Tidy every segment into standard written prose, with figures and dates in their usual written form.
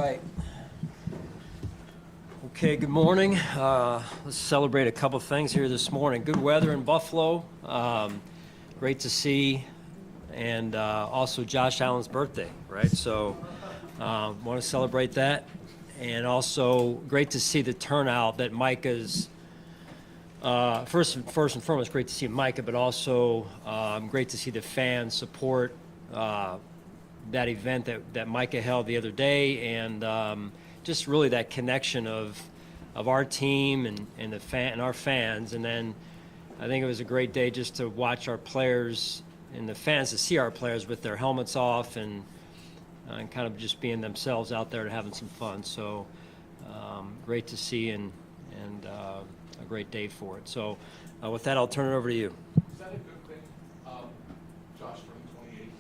right. Okay, good morning. Let's celebrate a couple things here this morning. Good weather in Buffalo. Great to see. And also Josh Allen's birthday, right? So want to celebrate that. And also great to see the turnout that Micah's, first and foremost, great to see Micah, but also great to see the fans support that event that Micah held the other day, and just really that connection of our team and our fans. And then I think it was a great day just to watch our players and the fans, to see our players with their helmets off and kind of just being themselves out there and having some fun. So great to see and a great day for it. So with that, I'll turn it over to you. Is that a good thing, Josh, turning 28?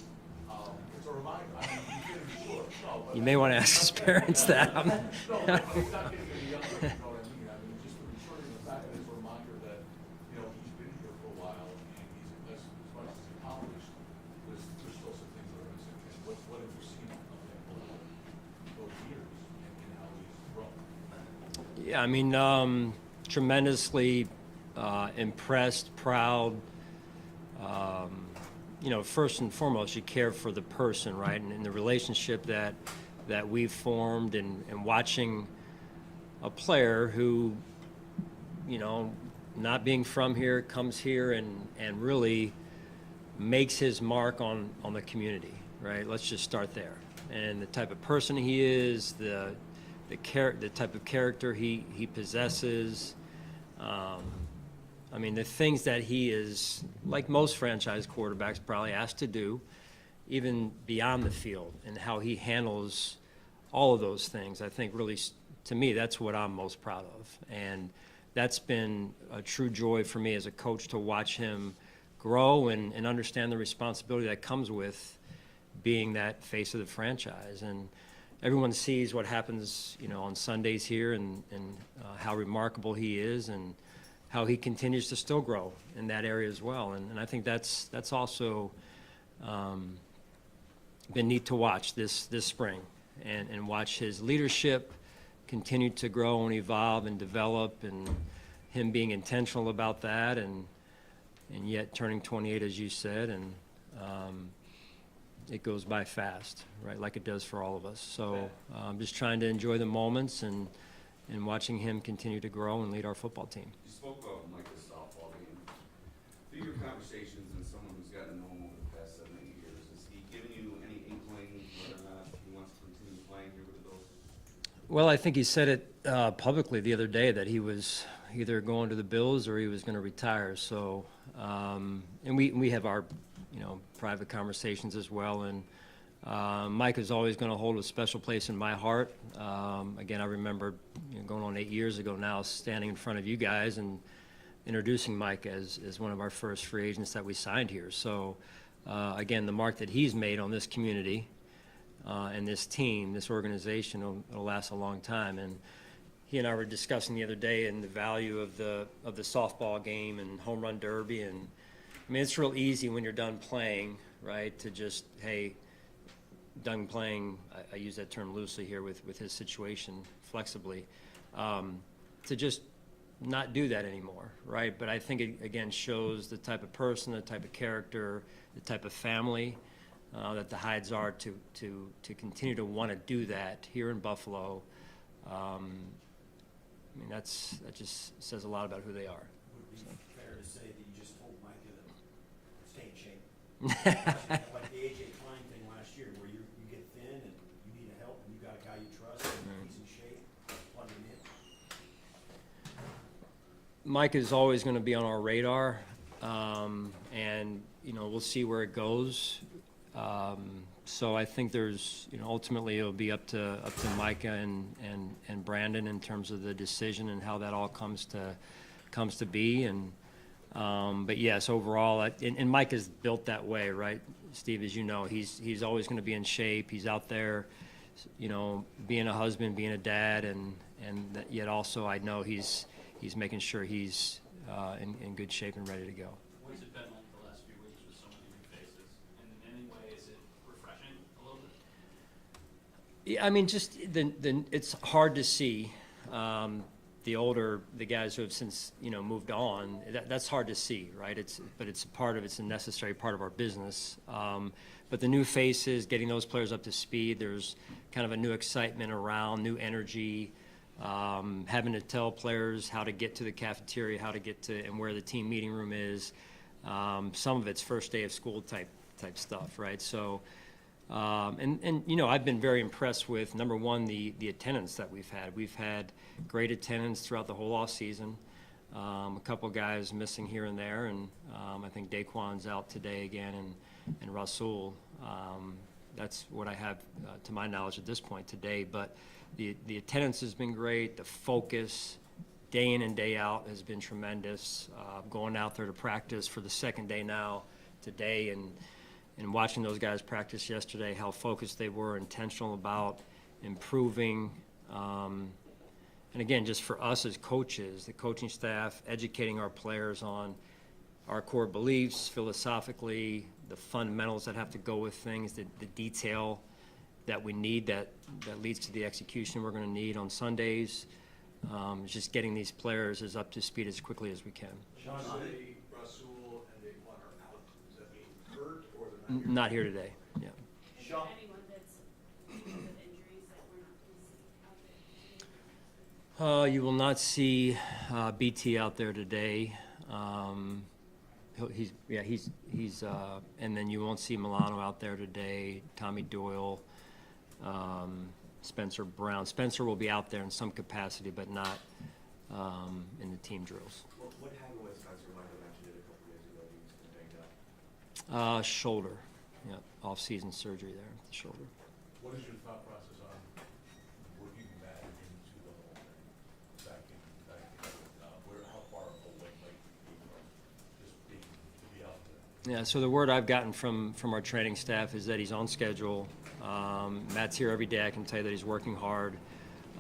It's a reminder. I mean, he's going to be short. No, You may want to ask his parents that. no, but he's not getting any younger. You know what I mean? I mean, just to be sure in the fact that it's a reminder that, you know, he's been here for a while and he's, as much as he's accomplished, there's still some things that are missing. And what have you seen of him over those years and how he's grown? Yeah, I mean, tremendously impressed, proud. You know, first and foremost, you care for the person, right? And the relationship that we've formed, and watching a player who, you know, not being from here, comes here and really makes his mark on the community, right? Let's just start there. And the type of person he is, the type of character he possesses. I mean, the things that he is, like most franchise quarterbacks, probably asked to do, even beyond the field, and how he handles all of those things. I think really, to me, that's what I'm most proud of. And that's been a true joy for me as a coach, to watch him grow and understand the responsibility that comes with being that face of the franchise. And everyone sees what happens, you know, on Sundays here, and how remarkable he is, and how he continues to still grow in that area as well. And I think that's also been neat to watch this spring, and watch his leadership continue to grow and evolve and develop, and him being intentional about that, and yet turning 28, as you said, and it goes by fast, right, like it does for all of us. So I'm just trying to enjoy the moments and watching him continue to grow and lead our football team. You spoke about Micah's softball game. Through your conversations and someone who's gotten to know him over the past 7 or 8 years, has he given you any inkling whether or not he wants to continue playing here with the Bills? Well, I think he said it publicly the other day, that he was either going to the Bills or he was going to retire. So, and we have our, you know, private conversations as well. And Mike is always going to hold a special place in my heart. Again, I remember, you know, going on 8 years ago now, standing in front of you guys and introducing Mike as one of our first free agents that we signed here. So, again, the mark that he's made on this community and this team, this organization, it'll last a long time. And he and I were discussing the other day and the value of the softball game and home run derby. And I mean, it's real easy when you're done playing, right, to just, hey, done playing, I use that term loosely here with his situation, flexibly, to just not do that anymore, right? But I think it, again, shows the type of person, the type of character, the type of family that the Hydes are to continue to want to do that here in Buffalo. I mean, that just says a lot about who they are. Would it be fair to say that you just told Micah to stay in shape? Like the A.J. Klein thing last year, where you get thin and you need help, and you got a guy you trust, and he's in shape, plug him in. Mike is always going to be on our radar, and you know, we'll see where it goes. So I think there's, you know, ultimately it'll be up to Micah and Brandon in terms of the decision and how that all comes to be. And but yes, overall, and Mike is built that way, right, Steve? As you know, he's always going to be in shape. He's out there, you know, being a husband, being a dad, and yet also I know he's making sure he's in good shape and ready to go. What's it been like the last few weeks with so many new faces? And in any way, is it refreshing a little bit? Yeah, I mean, just it's hard to see the guys who have since moved on. That's hard to see, right? But it's a necessary part of our business. But the new faces, getting those players up to speed, there's kind of a new excitement around, new energy, having to tell players how to get to the cafeteria, how to get to and where the team meeting room is. Some of it's first day of school type stuff, right? So. I've been very impressed with, number one, the attendance that we've had. We've had great attendance throughout the whole off season. A couple guys missing here and there, and I think Daquan's out today again, and Rasul. That's what I have to my knowledge at this point today. But the attendance has been great. The focus, day in and day out, has been tremendous. Going out there to practice for the second day now today, and watching those guys practice yesterday, how focused they were, intentional about improving. And again, just for us as coaches, the coaching staff, educating our players on our core beliefs, philosophically, the fundamentals that have to go with things, the detail that we need that leads to the execution we're going to need on Sundays. Just getting these players as up to speed as quickly as we can. Sean, say Rasul and Daquan are out. Does that mean hurt or they're not here? Not here today, yeah. Is there anyone that's dealing with injuries that we're not going to see out there? You will not see BT out there today. And then you won't see Milano out there today. Tommy Doyle, Spencer Brown. Spencer will be out there in some capacity, but not in the team drills. What happened with Spencer? Micah mentioned it a couple years ago. He was banged up. Shoulder, yeah, off-season surgery there, the shoulder. What is your thought process on working that into the whole thing? Back in, how far away might you be from just being to be out there? Yeah, so the word I've gotten from our training staff is that he's on schedule. Matt's here every day. I can tell you that he's working hard.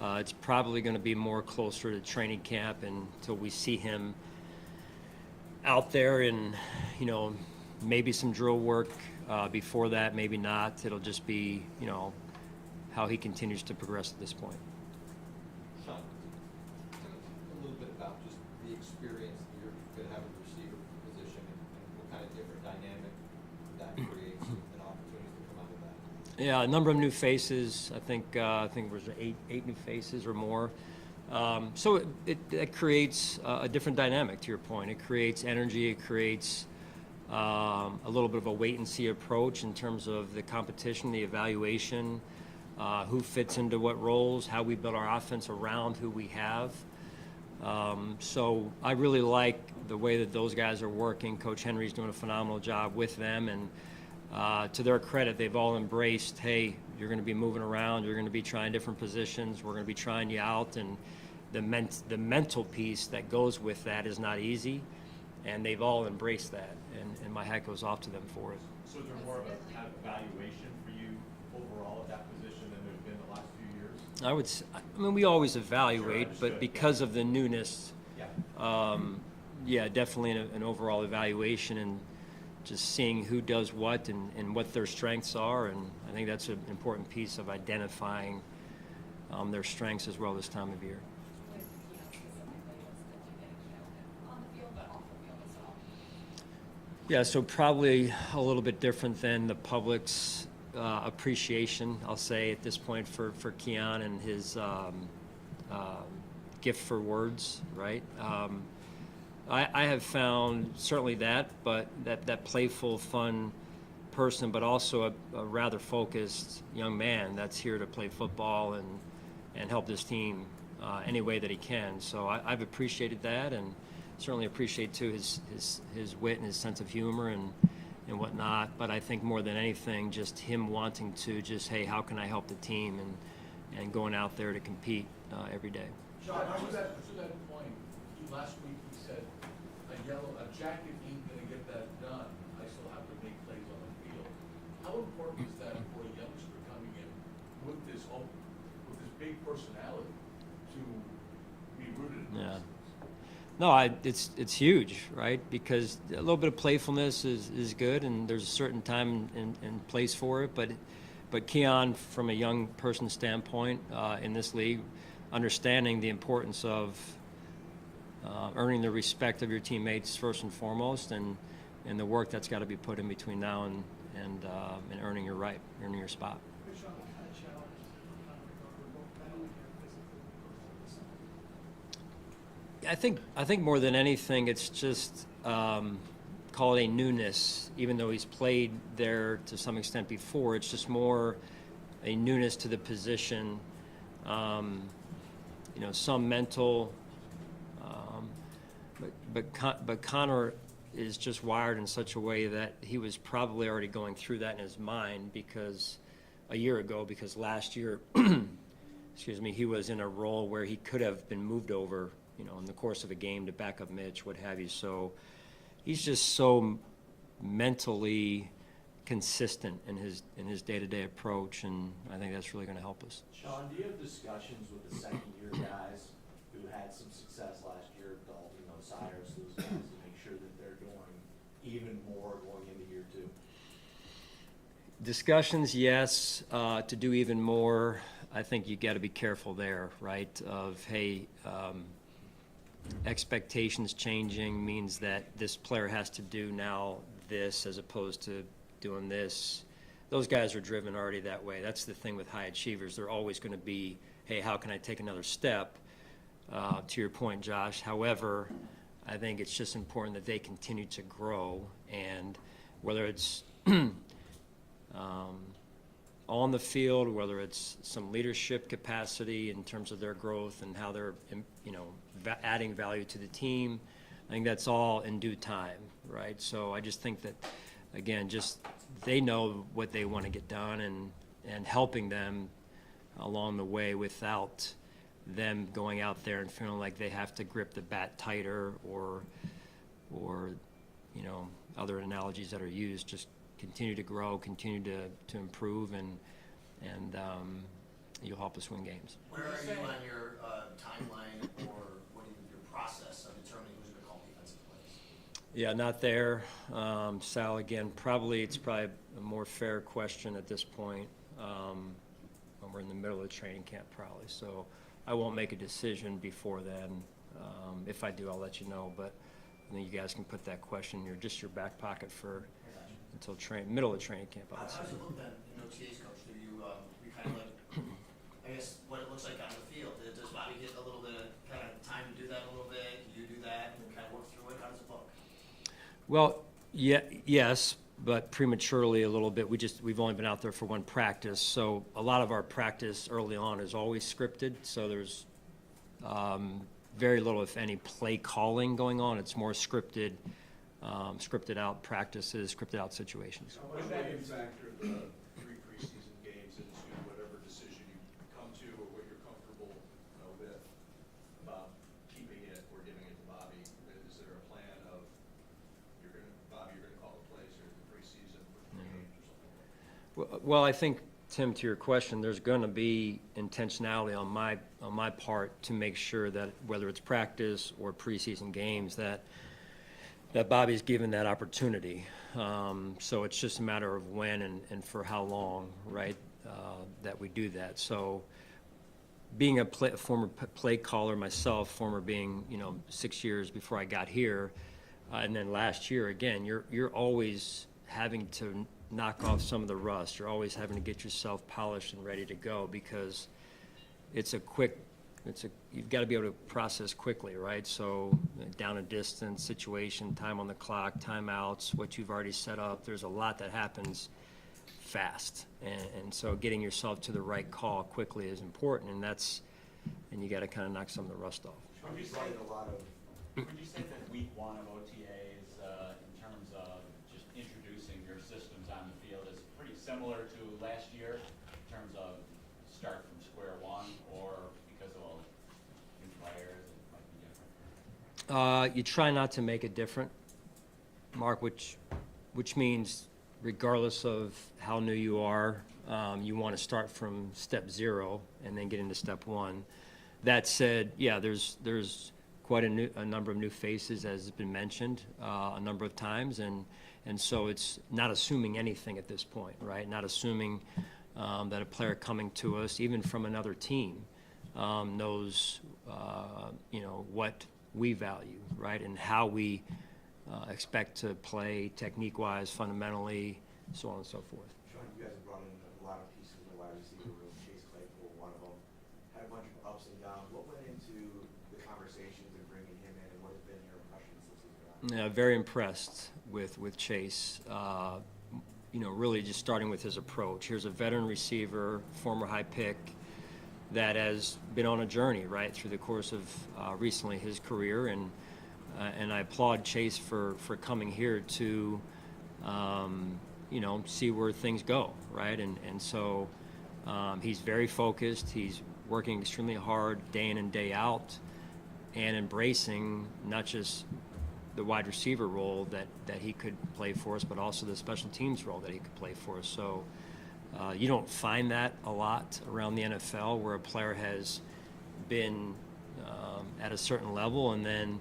It's probably going to be more closer to training camp until we see him out there and, maybe some drill work before that, maybe not. It'll just be, how he continues to progress at this point. Sean, tell us a little bit about just the experience that you're going to have in the receiver position and what kind of different dynamic that creates and opportunities to come out of that. Yeah, a number of new faces. I think it was eight new faces or more. So it creates a different dynamic, to your point. It creates energy. It creates a little bit of a wait-and-see approach in terms of the competition, the evaluation, who fits into what roles, how we build our offense around who we have. So I really like the way that those guys are working. Coach Henry's doing a phenomenal job with them, and to their credit, they've all embraced, hey, you're going to be moving around, you're going to be trying different positions, we're going to be trying you out, and the mental piece that goes with that is not easy, and they've all embraced that, and my hat goes off to them for it. So is there more of a kind of evaluation for you overall at that position than there's been the last few years? I mean, we always evaluate, Sure, but because of the newness, Yeah. definitely an overall evaluation and just seeing who does what and what their strengths are, and I think that's an important piece of identifying their strengths as well this time of year. On the field, but off the field as well. Yeah, so probably a little bit different than the public's appreciation, I'll say, at this point for Keon and his gift for words, right? I have found certainly that, but that playful, fun person, but also a rather focused young man that's here to play football and help this team any way that he can. So I've appreciated that, and certainly appreciate too his wit and his sense of humor and whatnot. But I think more than anything, just him wanting to just, hey, how can I help the team, and going out there to compete every day. Sean, to that point, last week you said a jacket ain't gonna get that done. I still have to make plays on the field. How important is that for a youngster coming in with this big personality to be rooted in Yeah. this? No, it's huge, right? Because a little bit of playfulness is good, and there's a certain time and place for it. But but Keon, from a young person standpoint in this league, understanding the importance of earning the respect of your teammates first and foremost, and the work that's got to be put in between now and earning your right, earning your spot. Which on the kind of challenges that we're kind of recover both mentally and physically over the summer? I think more than anything, it's just call it a newness. Even though he's played there to some extent before, it's just more a newness to the position. Some mental, but Connor is just wired in such a way that he was probably already going through that in his mind a year ago, because last year, he was in a role where he could have been moved over, in the course of a game to back up Mitch, what have you. So he's just so mentally consistent in his day-to-day approach, and I think that's really going to help us. Sean, do you have discussions with the second-year guys who had some success last year, Dalton, Cyrus, those guys, to make sure that they're doing even more going into year two? Discussions, yes. To do even more, I think you got to be careful there, right? Of, hey, expectations changing means that this player has to do now this as opposed to doing this. Those guys are driven already that way. That's the thing with high achievers. They're always going to be, hey, how can I take another step? To your point, Josh. However, I think it's just important that they continue to grow, and whether it's on the field, whether it's some leadership capacity in terms of their growth and how they're, adding value to the team, I think that's all in due time, right? So I just think that, again, just they know what they want to get done, and helping them along the way without them going out there and feeling like they have to grip the bat tighter or other analogies that are used. Just continue to grow, continue to improve, and you'll help us win games. Where are you on your timeline, or your process of determining who's going to call defensive plays? Yeah, not there. Sal, again, it's probably a more fair question at this point, when we're in the middle of the training camp probably. So I won't make a decision before then. If I do, I'll let you know. But I think you guys can put that question in your back pocket until middle of training camp. I would say. How's it look then in OTAs, Coach? Do you kind of like, I guess, what it looks like on the field? Does Bobby get a little bit of kind of time to do that a little bit? Do you do that and kind of work through it? How does it look? Well, yes, but prematurely a little bit. We've only been out there for one practice, so a lot of our practice early on is always scripted. So there's very little, if any, play calling going on. It's more scripted out practices, scripted out situations. How much will you factor the 3 preseason games into whatever decision you come to, or what you're comfortable with about keeping it or giving it to Bobby? Is there a plan of you're going to call the plays here in the preseason for 3 games or something like that? Well, I think, Tim, to your question, there's going to be intentionality on my part to make sure that whether it's practice or preseason games that Bobby's given that opportunity. So it's just a matter of when and for how long, right, that we do that. So being a former play caller myself, former being 6 years before I got here, and then last year again, you're always having to knock off some of the rust. You're always having to get yourself polished and ready to go, because you've got to be able to process quickly, right? So down a distance, situation, time on the clock, timeouts, what you've already set up. There's a lot that happens fast, and so getting yourself to the right call quickly is important, and you got to kind of knock some of the rust off. Would you say that week 1 of OTAs, in terms of just introducing your systems on the field, is pretty similar to last year in terms of start from square one, or because of all the new players, it might be different? You try not to make it different, Mark, which means regardless of how new you are, you want to start from step 0 and then get into step 1. That said, yeah, there's quite a number of new faces, as has been mentioned a number of times, and so it's not assuming anything at this point, right? Not assuming, that a player coming to us, even from another team, knows, what we value, right, and how we expect to play technique-wise, fundamentally, so on and so forth. Sean, you guys have brought in a lot of pieces in the wide receiver room. Chase Claypool, one of them, had a bunch of ups and downs. What went into the conversations and bringing him in, and what have been your impressions since he's been on? Yeah, very impressed with Chase. Really just starting with his approach. Here's a veteran receiver, former high pick, that has been on a journey, right, through the course of recently his career, and I applaud Chase for coming here to, see where things go, right, and so he's very focused. He's working extremely hard day in and day out, and embracing not just the wide receiver role that he could play for us, but also the special teams role that he could play for us. So you don't find that a lot around the NFL, where a player has been at a certain level and then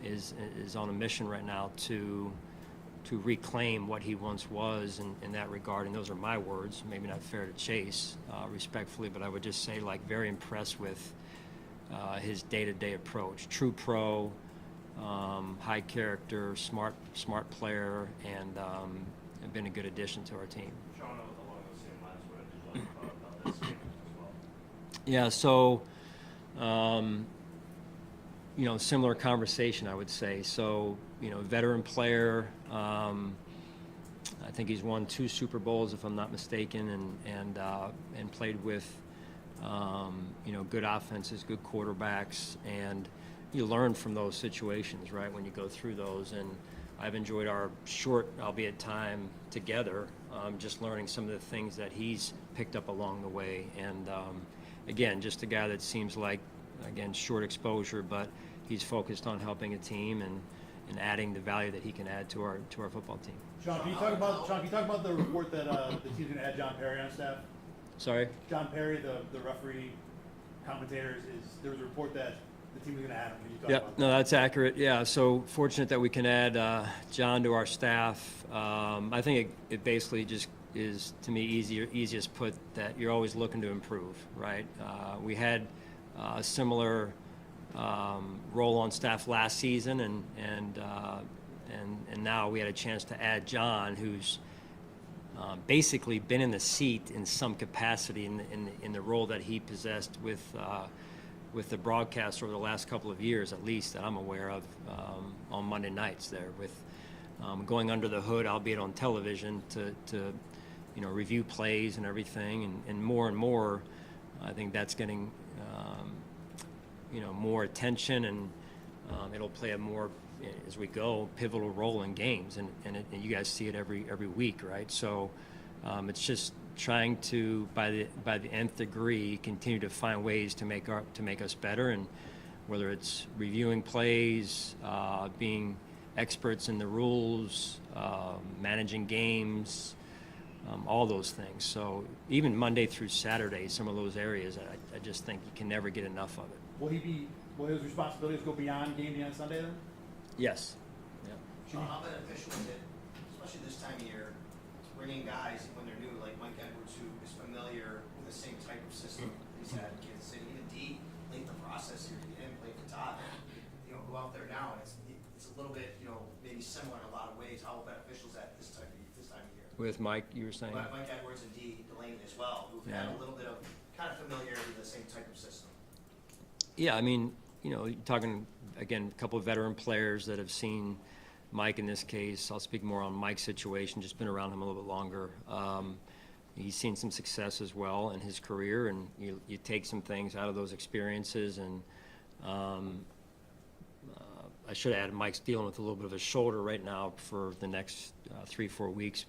is on a mission right now to reclaim what he once was in that regard. And those are my words, maybe not fair to Chase, respectfully, but I would just say, like, very impressed with his day-to-day approach. True pro, high character, smart player, and have been a good addition to our team. Sean, along those same lines, what did you like about this game as well? Yeah, so, similar conversation, I would say. So, veteran player, I think he's won 2 Super Bowls, if I'm not mistaken, and played with, good offenses, good quarterbacks, and you learn from those situations, right, when you go through those. And I've enjoyed our short, albeit time together, just learning some of the things that he's picked up along the way. And again, just a guy that seems like, again, short exposure, but he's focused on helping a team and adding the value that he can add to our football team. Sean, can you talk about the report that the team's going to add John Perry on staff? Sorry? John Perry, the referee, commentators, there was a report that the team was going to add him. Can you talk Yeah, about no, that? that's accurate. Yeah, so fortunate that we can add John to our staff. I think it basically just is, to me, easiest put, that you're always looking to improve, right? We had a similar role on staff last season, and now we had a chance to add John, who's basically been in the seat in some capacity in the role that he possessed with the broadcast over the last couple of years, at least, that I'm aware of, on Monday nights there, with going under the hood, albeit on television, to review plays and everything, and more, I think that's getting more attention, and it'll play a more, as we go, pivotal role in games, and you guys see it every week, right? So it's just trying to, by the nth degree, continue to find ways to make us better, and whether it's reviewing plays, being experts in the rules, managing games, all those things. So even Monday through Saturday, some of those areas, I just think you can never get enough of it. Will his responsibilities go beyond game day on Sunday then? Yes. Yeah. Sean, how beneficial is it, especially this time of year, to bring in guys when they're new, like Mike Edwards, who is familiar with the same type of system he's had in Kansas City, even D, late in the process here to get him, play for Todd, go out there now, and it's a little bit, maybe similar in a lot of ways. How beneficial is that this time of year? With Mike, you were saying? Mike Edwards and D Delaney as well, who've had a little bit of kind of familiarity with the same type of system. Yeah, I mean, you're talking, again, a couple of veteran players that have seen Mike in this case. I'll speak more on Mike's situation, just been around him a little bit longer. He's seen some success as well in his career, and you take some things out of those experiences. And I should add, Mike's dealing with a little bit of a shoulder right now for the next 3-4 weeks.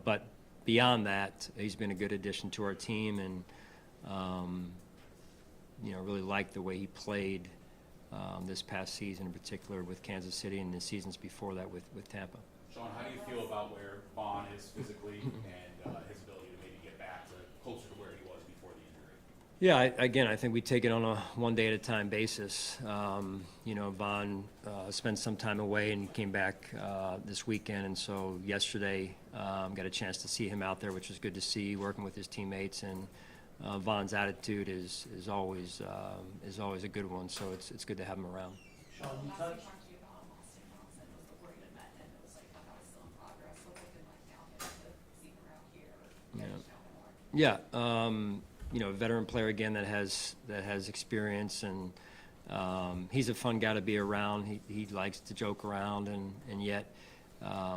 But beyond that, he's been a good addition to our team, and really liked the way he played this past season, in particular with Kansas City, and the seasons before that with Tampa. Sean, how do you feel about where Vaughn is physically and his ability to maybe get back to closer to where he was before the injury? Yeah, again, I think we take it on a one-day-at-a-time basis. You know, Vaughn spent some time away and came back this weekend, and so yesterday got a chance to see him out there, which was good to see, working with his teammates. And Vaughn's attitude is always a good one, so it's good to have him around. Sean, you Last touched, we talked to you about Austin Johnson was the word that met, and it was like, oh, that was still in progress, so looking like now get to see him around here, or get to know him more. Yeah, you know, a veteran player again that has experience, and he's a fun guy to be around. He likes to joke around, and yet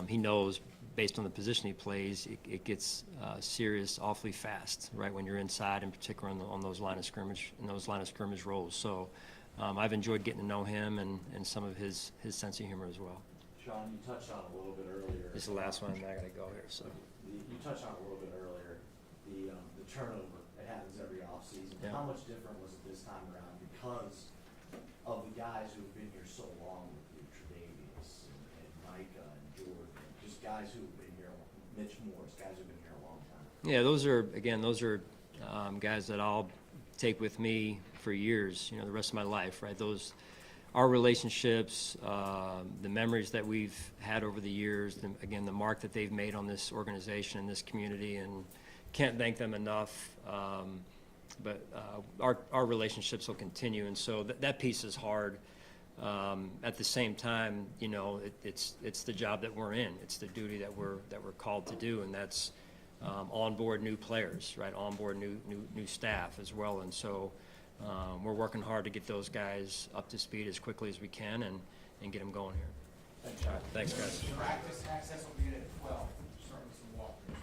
he knows, based on the position he plays, it gets serious awfully fast, right, when you're inside, in particular on those line of scrimmage, in those line of scrimmage roles. So I've enjoyed getting to know him and some of his sense of humor as well. Sean, you touched on it a little bit earlier. This is the last one, and I gotta go here, so. You touched on it a little bit earlier, the turnover, it happens every offseason. Yeah. How much different was it this time around because of the guys who've been here so long with you, Tre'Davious and Micah and Jordan, just guys who've been here, Mitch Morris, guys who've been here a long time? Yeah, those are guys that I'll take with me for years, you know, the rest of my life, right? Our relationships, the memories that we've had over the years, again, the mark that they've made on this organization and this community, and can't thank them enough. But our relationships will continue, and so that piece is hard. At the same time, you know, it's the job that we're in. It's the duty that we're called to do, and that's onboard new players, right? Onboard new staff as well, and so we're working hard to get those guys up to speed as quickly as we can and get them going here. Thanks, Sean. Thanks, guys. Practice access will begin at 12, starting with some walkthroughs.